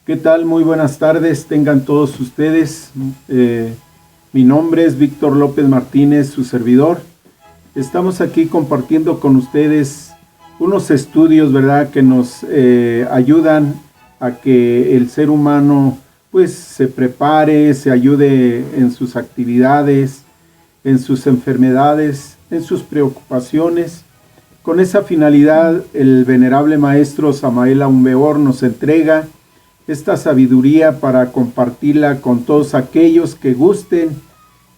¿Qué tal? Muy buenas tardes, tengan todos ustedes. Mi nombre es Víctor López Martínez, su servidor. Estamos aquí compartiendo con ustedes unos estudios, ¿verdad?, que nos ayudan a que el ser humano pues se prepare, se ayude en sus actividades, en sus enfermedades, en sus preocupaciones. Con esa finalidad, el venerable maestro Samael Aun Weor nos entrega esta sabiduría para compartirla con todos aquellos que gusten.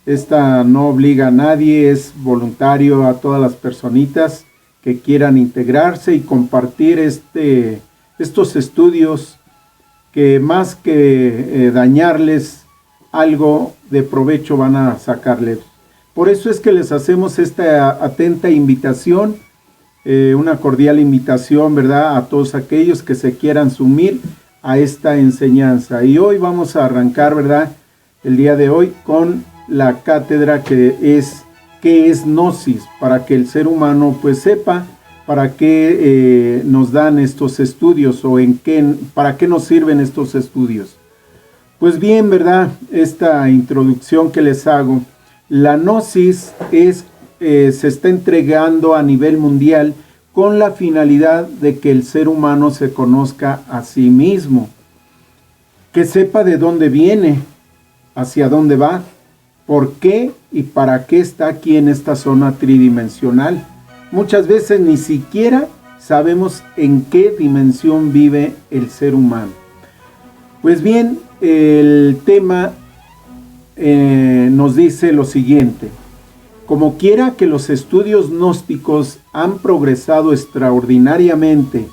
Esta no obliga a nadie, es voluntario a todas las personitas que quieran integrarse y compartir estos estudios que más que dañarles, algo de provecho van a sacarles. Por eso es que les hacemos esta atenta invitación, una cordial invitación, ¿verdad?, a todos aquellos que se quieran sumir a esta enseñanza. Y hoy vamos a arrancar, ¿verdad?, el día de hoy con la cátedra que es ¿qué es gnosis? Para que el ser humano pues sepa para qué nos dan estos estudios o para qué nos sirven estos estudios. Pues bien, ¿verdad?, esta introducción que les hago, la gnosis se está entregando a nivel mundial con la finalidad de que el ser humano se conozca a sí mismo, que sepa de dónde viene, hacia dónde va, por qué y para qué está aquí en esta zona tridimensional. Muchas veces ni siquiera sabemos en qué dimensión vive el ser humano. Pues bien, el tema nos dice lo siguiente: como quiera que los estudios gnósticos han progresado extraordinariamente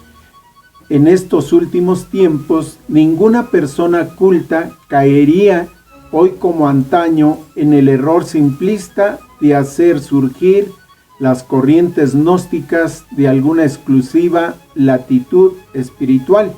en estos últimos tiempos, ninguna persona culta caería hoy como antaño en el error simplista de hacer surgir las corrientes gnósticas de alguna exclusiva latitud espiritual.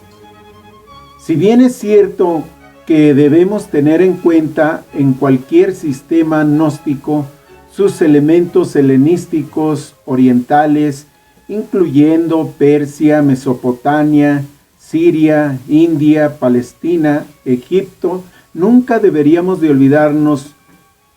Si bien es cierto que debemos tener en cuenta en cualquier sistema gnóstico sus elementos helenísticos orientales, incluyendo Persia, Mesopotamia, Siria, India, Palestina, Egipto, nunca deberíamos de olvidarnos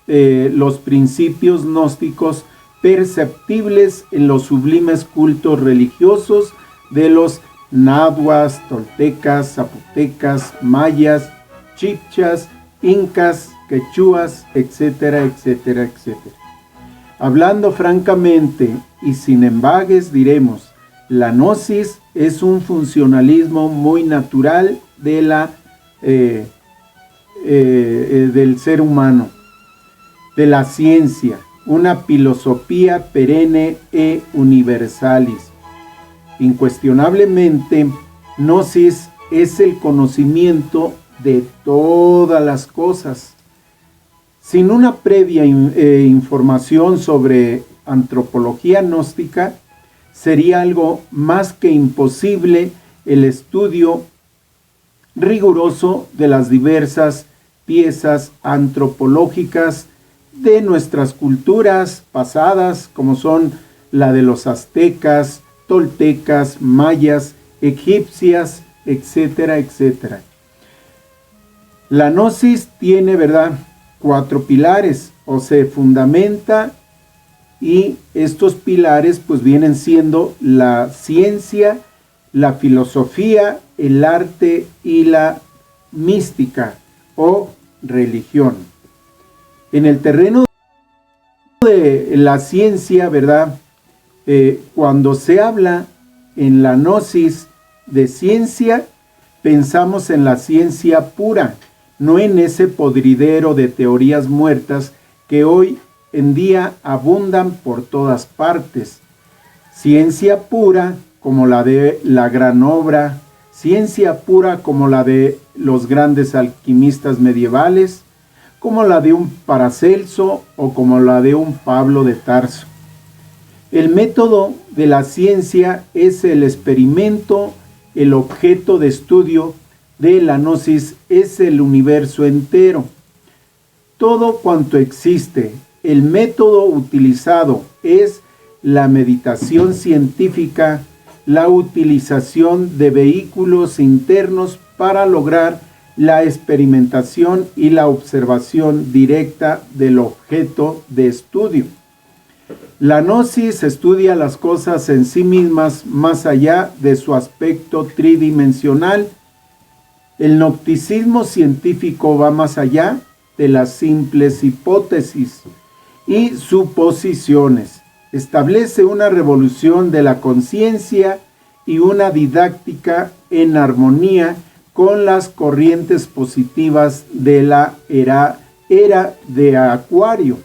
los principios gnósticos perceptibles en los sublimes cultos religiosos de los náhuatl, toltecas, zapotecas, mayas, chibchas, incas, quechuas, etcétera, etcétera, etcétera. Hablando francamente y sin embagues, diremos, la gnosis es un funcionalismo muy natural de del ser humano, de la ciencia, una filosofía perenne e universalis. Incuestionablemente, gnosis es el conocimiento de todas las cosas. Sin una previa información sobre antropología gnóstica, sería algo más que imposible el estudio riguroso de las diversas piezas antropológicas de nuestras culturas pasadas, como son la de los aztecas, toltecas, mayas, egipcias, etcétera, etcétera. La gnosis tiene, ¿verdad?, 4 pilares, o se fundamenta, y estos pilares pues vienen siendo la ciencia, la filosofía, el arte y la mística o religión. En el terreno de la ciencia, ¿verdad?, cuando se habla en la gnosis de ciencia, pensamos en la ciencia pura, no en ese podridero de teorías muertas que hoy en día abundan por todas partes. Ciencia pura como la de la gran obra, ciencia pura como la de los grandes alquimistas medievales, como la de un Paracelso o como la de un Pablo de Tarso. El método de la ciencia es el experimento, el objeto de estudio de la gnosis es el universo entero. Todo cuanto existe, el método utilizado es la meditación científica la utilización de vehículos internos para lograr la experimentación y la observación directa del objeto de estudio. La gnosis estudia las cosas en sí mismas más allá de su aspecto tridimensional. El gnosticismo científico va más allá de las simples hipótesis y suposiciones. Establece una revolución de la conciencia y una didáctica en armonía con las corrientes positivas de la era de Acuario.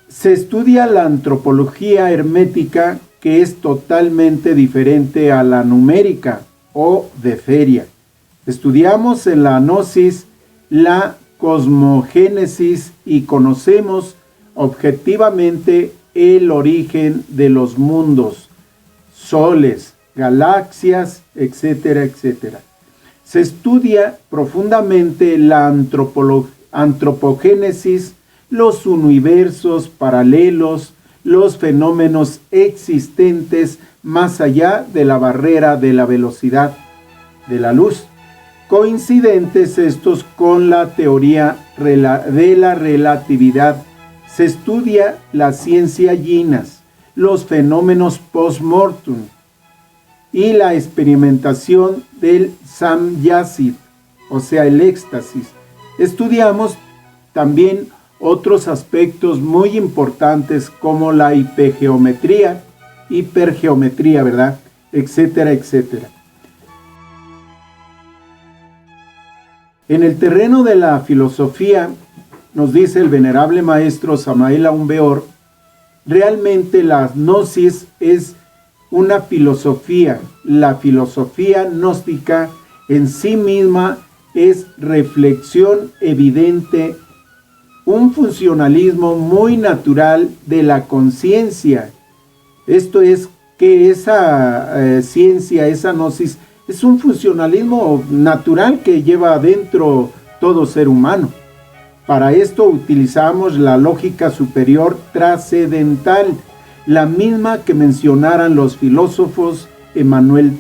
Se estudia la antropología hermética, que es totalmente diferente a la numérica o de feria. Estudiamos en la gnosis la cosmogénesis y conocemos objetivamente el origen de los mundos, soles, galaxias, etcétera, etcétera. Se estudia profundamente la antropogénesis, los universos paralelos, los fenómenos existentes más allá de la barrera de la velocidad de la luz, coincidentes estos con la teoría de la relatividad. Se estudia la ciencia yinas, los fenómenos post-mortem y la experimentación del samyassit, o sea, el éxtasis. Estudiamos también otros aspectos muy importantes como la hipergeometría, ¿verdad? Etcétera, etcétera. En el terreno de la filosofía, nos dice el venerable maestro Samael Aun Weor, realmente la gnosis es una filosofía. La filosofía gnóstica en sí misma es reflexión evidente, un funcionalismo muy natural de la conciencia. Esto es que esa ciencia, esa gnosis, es un funcionalismo natural que lleva adentro todo ser humano. Para esto utilizamos la lógica superior trascendental, la misma que mencionaran los filósofos Emmanuel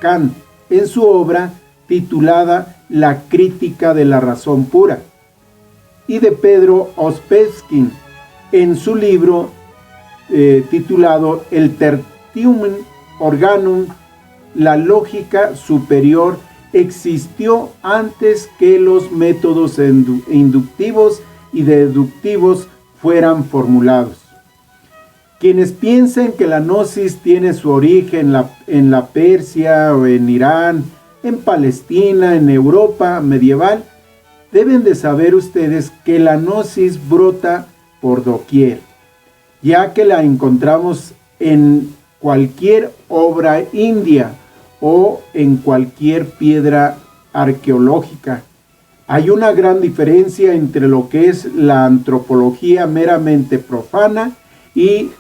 Kant en su obra titulada La crítica de la razón pura, y de Pedro Ospensky en su libro titulado El Tertium Organum. La lógica superior existió antes que los métodos inductivos y deductivos fueran formulados. Quienes piensen que la gnosis tiene su origen en la Persia o en Irán, en Palestina, en Europa medieval, deben de saber ustedes que la gnosis brota por doquier, ya que la encontramos en cualquier obra india o en cualquier piedra arqueológica. Hay una gran diferencia entre lo que es la antropología meramente profana y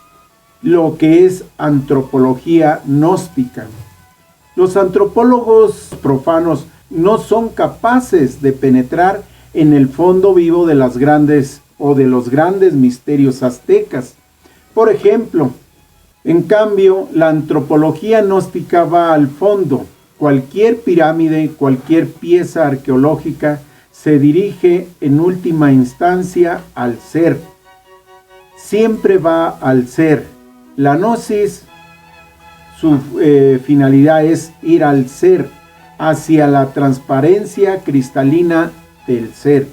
lo que es antropología gnóstica. Los antropólogos profanos no son capaces de penetrar en el fondo vivo de los grandes misterios aztecas. Por ejemplo, en cambio, la antropología gnóstica va al fondo. Cualquier pirámide, cualquier pieza arqueológica se dirige en última instancia al ser. Siempre va al ser. La gnosis, su finalidad es ir al ser, hacia la transparencia cristalina del ser.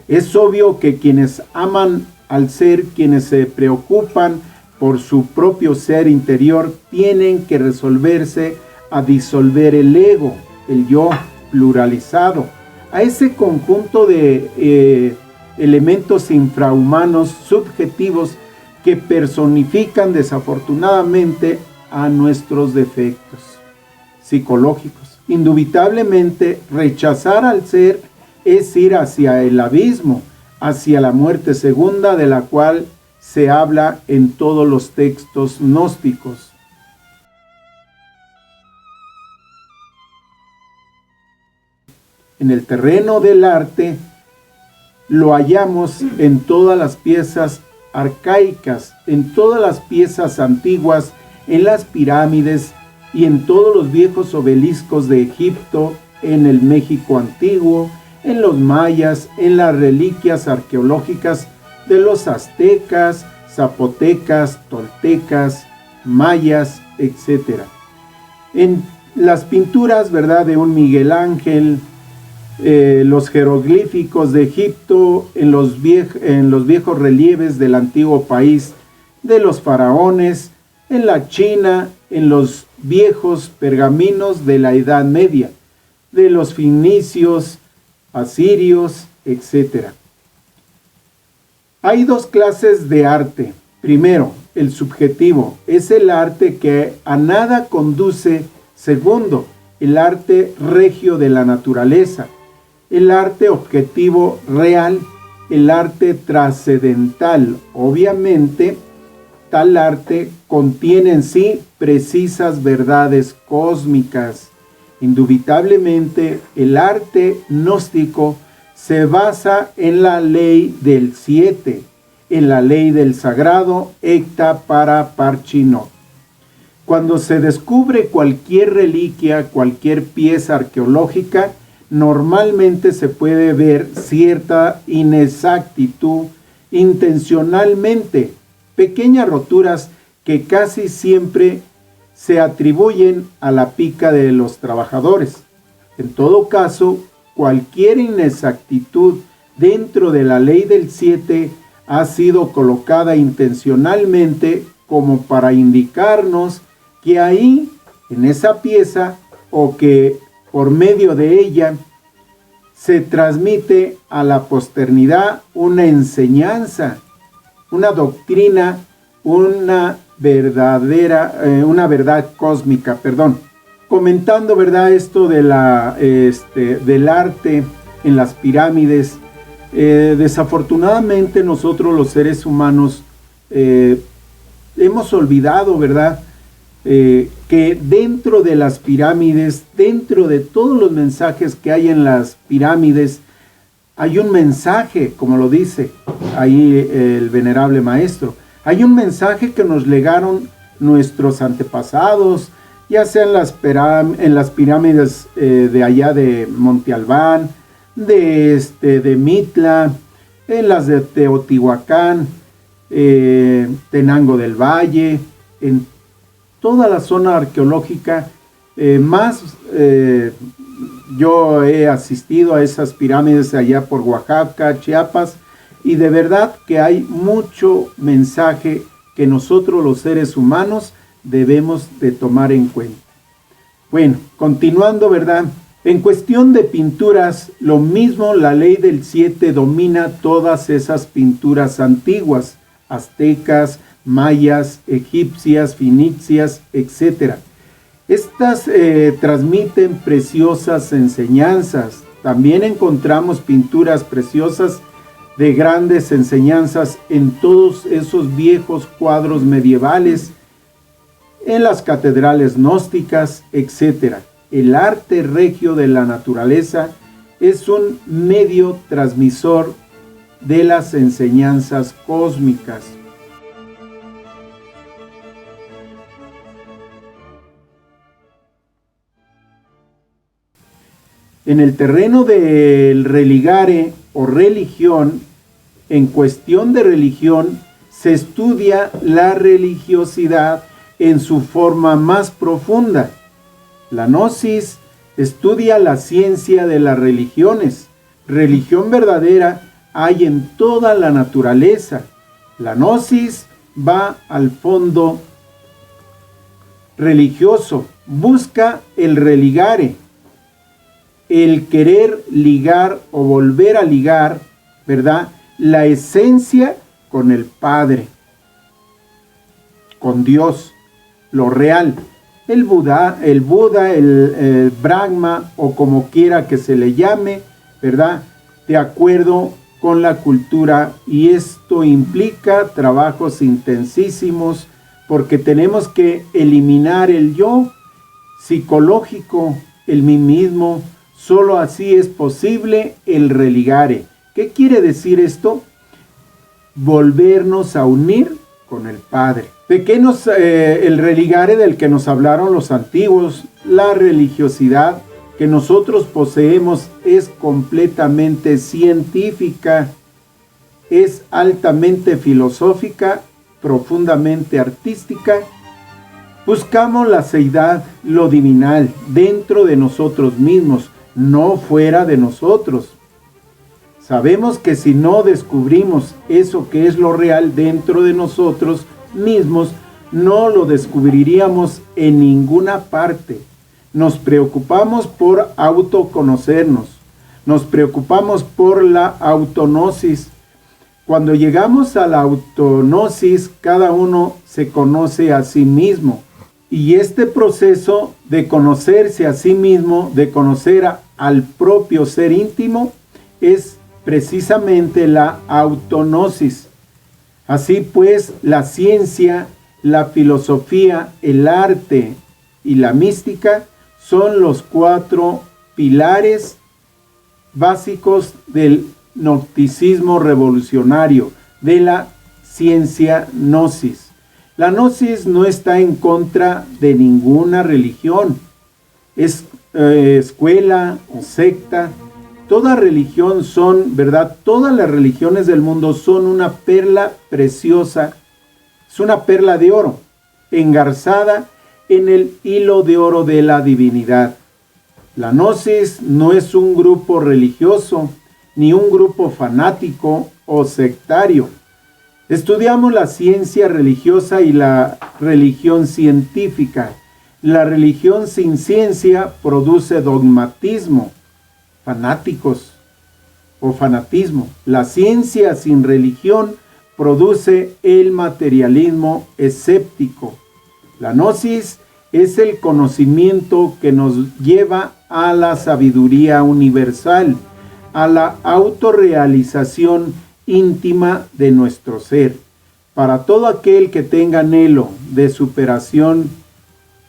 Es obvio que quienes aman al ser, quienes se preocupan por su propio ser interior, tienen que resolverse a disolver el ego, el yo pluralizado, a ese conjunto de elementos infrahumanos subjetivos que personifican desafortunadamente a nuestros defectos psicológicos. Indubitablemente, rechazar al ser es ir hacia el abismo, hacia la muerte segunda, de la cual se habla en todos los textos gnósticos. En el terreno del arte lo hallamos en todas las piezas arcaicas, en todas las piezas antiguas, en las pirámides y en todos los viejos obeliscos de Egipto, en el México antiguo, en los mayas, en las reliquias arqueológicas de los aztecas, zapotecas, toltecas, mayas, etc. En las pinturas, ¿verdad?, de un Miguel Ángel, los jeroglíficos de Egipto, en los viejos relieves del antiguo país de los faraones, en la China, en los viejos pergaminos de la Edad Media, de los fenicios, asirios, etc. Hay dos clases de arte. Primero, el subjetivo, es el arte que a nada conduce. Segundo, el arte regio de la naturaleza, el arte objetivo real, el arte trascendental. Obviamente, tal arte contiene en sí precisas verdades cósmicas. Indubitablemente, el arte gnóstico se basa en la ley del 7, en la ley del sagrado Ecta para Parchinot. Cuando se descubre cualquier reliquia, cualquier pieza arqueológica, normalmente se puede ver cierta inexactitud intencionalmente, pequeñas roturas que casi siempre se atribuyen a la pica de los trabajadores. En todo caso, cualquier inexactitud dentro de la ley del 7 ha sido colocada intencionalmente como para indicarnos que ahí, en esa pieza, o que por medio de ella se transmite a la posteridad una enseñanza, una doctrina, una verdad cósmica, Comentando, ¿verdad?, esto de del arte en las pirámides, desafortunadamente nosotros los seres humanos hemos olvidado, ¿verdad?, que dentro de las pirámides, dentro de todos los mensajes que hay en las pirámides, hay un mensaje, como lo dice ahí el venerable maestro. Hay un mensaje que nos legaron nuestros antepasados, ya sea en las pirámides de allá de Monte Albán, de Mitla, en las de Teotihuacán, Tenango del Valle, en toda la zona arqueológica. Yo he asistido a esas pirámides allá por Oaxaca, Chiapas, y de verdad que hay mucho mensaje que nosotros los seres humanos debemos de tomar en cuenta. Bueno, continuando, ¿verdad? En cuestión de pinturas, lo mismo, la ley del 7 domina todas esas pinturas antiguas, aztecas, mayas, egipcias, fenicias, etc. Estas transmiten preciosas enseñanzas. También encontramos pinturas preciosas de grandes enseñanzas en todos esos viejos cuadros medievales, en las catedrales gnósticas, etc. El arte regio de la naturaleza es un medio transmisor de las enseñanzas cósmicas. En el terreno del religare o religión, en cuestión de religión, se estudia la religiosidad en su forma más profunda. La gnosis estudia la ciencia de las religiones. Religión verdadera hay en toda la naturaleza. La gnosis va al fondo religioso, busca el religare, el querer ligar o volver a ligar, ¿verdad?, la esencia con el Padre, con Dios, lo real, el Buda, el Brahma, o como quiera que se le llame, ¿verdad?, de acuerdo con la cultura. Y esto implica trabajos intensísimos, porque tenemos que eliminar el yo psicológico, el mí mismo. Solo así es posible el religare. ¿Qué quiere decir esto? Volvernos a unir con el Padre. ¿De qué el religare del que nos hablaron los antiguos? La religiosidad que nosotros poseemos es completamente científica, es altamente filosófica, profundamente artística. Buscamos la seidad, lo divinal, dentro de nosotros mismos, no fuera de nosotros. Sabemos que si no descubrimos eso que es lo real dentro de nosotros mismos, no lo descubriríamos en ninguna parte. Nos preocupamos por autoconocernos, nos preocupamos por la autognosis. Cuando llegamos a la autognosis, cada uno se conoce a sí mismo. Y este proceso de conocerse a sí mismo, de conocer al propio ser íntimo, es precisamente la autognosis. Así pues, la ciencia, la filosofía, el arte y la mística son los 4 pilares básicos del gnosticismo revolucionario, de la ciencia gnosis. La gnosis no está en contra de ninguna religión, es escuela o secta. Toda religión son, ¿verdad? Todas las religiones del mundo son una perla preciosa, es una perla de oro, engarzada en el hilo de oro de la divinidad. La gnosis no es un grupo religioso, ni un grupo fanático o sectario. Estudiamos la ciencia religiosa y la religión científica. La religión sin ciencia produce dogmatismo, fanáticos o fanatismo. La ciencia sin religión produce el materialismo escéptico. La gnosis es el conocimiento que nos lleva a la sabiduría universal, a la autorrealización íntima de nuestro ser. Para todo aquel que tenga anhelo de superación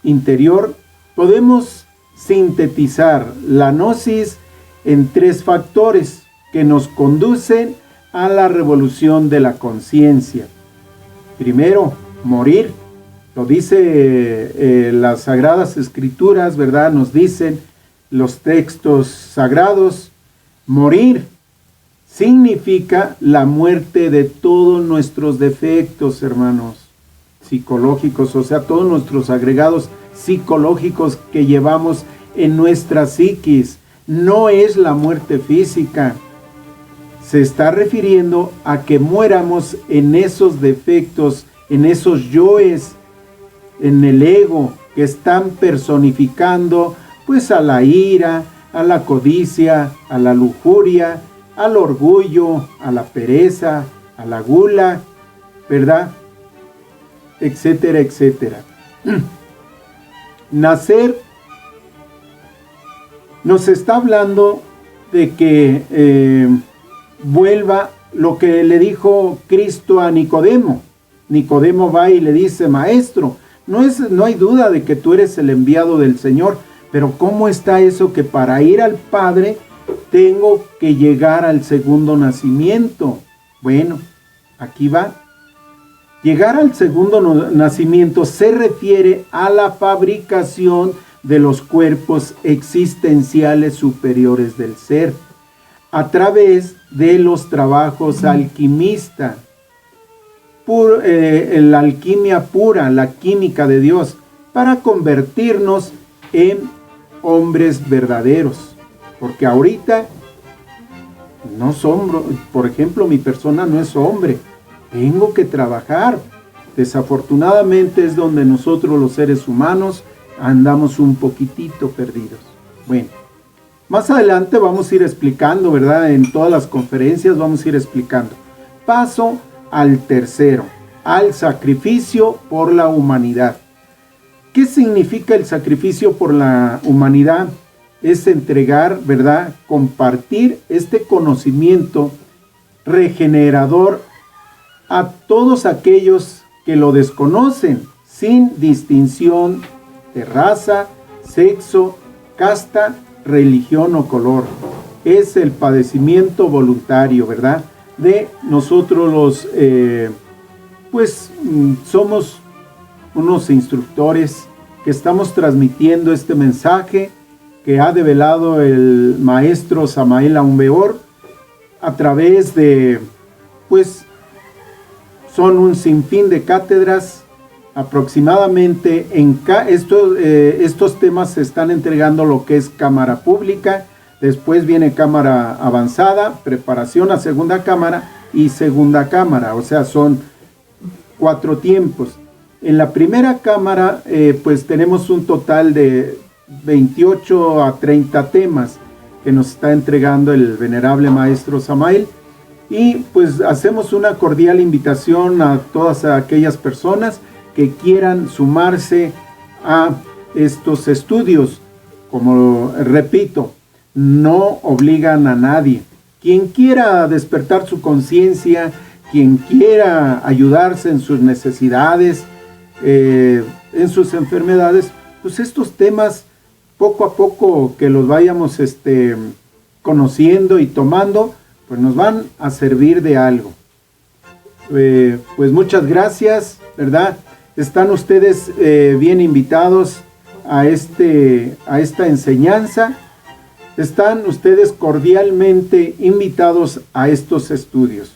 interior, podemos sintetizar la gnosis en 3 factores que nos conducen a la revolución de la conciencia. Primero, morir. Lo dice las Sagradas Escrituras, ¿verdad? Nos dicen los textos sagrados. Morir significa la muerte de todos nuestros defectos, hermanos, psicológicos, o sea, todos nuestros agregados psicológicos que llevamos en nuestra psiquis. No es la muerte física. Se está refiriendo a que muéramos en esos defectos, en esos yoes, en el ego, que están personificando pues a la ira, a la codicia, a la lujuria, al orgullo, a la pereza, a la gula, ¿verdad? Etcétera, etcétera. Nacer nos está hablando de que vuelva lo que le dijo Cristo a Nicodemo. Nicodemo va y le dice: maestro, no hay duda de que tú eres el enviado del Señor, pero ¿cómo está eso que para ir al Padre tengo que llegar al segundo nacimiento? Bueno, aquí va. Llegar al segundo nacimiento se refiere a la fabricación de los cuerpos existenciales superiores del ser, a través de los trabajos alquimistas, la alquimia pura, la química de Dios, para convertirnos en hombres verdaderos. Porque ahorita no somos, por ejemplo, mi persona no es hombre, tengo que trabajar. Desafortunadamente es donde nosotros los seres humanos andamos un poquitito perdidos. Bueno, más adelante vamos a ir explicando, ¿verdad? En todas las conferencias vamos a ir explicando. Paso al tercero, al sacrificio por la humanidad. ¿Qué significa el sacrificio por la humanidad? Es entregar, ¿verdad? Compartir este conocimiento regenerador a todos aquellos que lo desconocen, sin distinción de raza, sexo, casta, religión o color. Es el padecimiento voluntario, ¿verdad? De nosotros pues somos unos instructores que estamos transmitiendo este mensaje que ha develado el maestro Samael Aun Weor a través de, pues, son un sinfín de cátedras. Aproximadamente estos temas se están entregando lo que es cámara pública, después viene cámara avanzada, preparación a segunda cámara y segunda cámara, o sea, son 4 tiempos. En la primera cámara, pues tenemos un total de 28 a 30 temas que nos está entregando el venerable maestro Samael, y pues hacemos una cordial invitación a todas aquellas personas que quieran sumarse a estos estudios. Como repito, no obligan a nadie. Quien quiera despertar su conciencia, quien quiera ayudarse en sus necesidades, en sus enfermedades, pues estos temas poco a poco que los vayamos conociendo y tomando, pues nos van a servir de algo. Pues muchas gracias, ¿verdad? Están ustedes bien invitados a esta enseñanza. Están ustedes cordialmente invitados a estos estudios.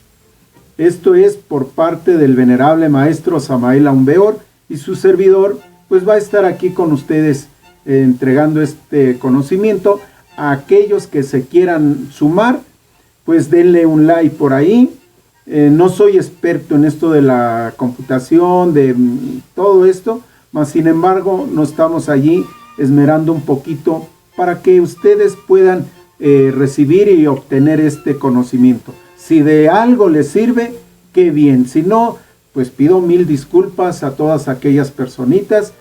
Esto es por parte del venerable maestro Samael Aun Weor, y su servidor pues va a estar aquí con ustedes entregando este conocimiento. A aquellos que se quieran sumar, pues denle un like por ahí. No soy experto en esto de la computación, de todo esto, mas sin embargo no estamos allí esmerando un poquito para que ustedes puedan recibir y obtener este conocimiento. Si de algo les sirve, qué bien. Si no, pues pido 1000 disculpas a todas aquellas personitas,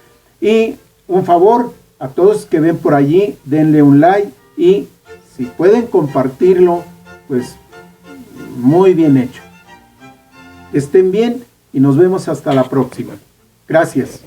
y un favor a todos que ven por allí, denle un like, y si pueden compartirlo, pues muy bien hecho. Estén bien y nos vemos hasta la próxima. Gracias.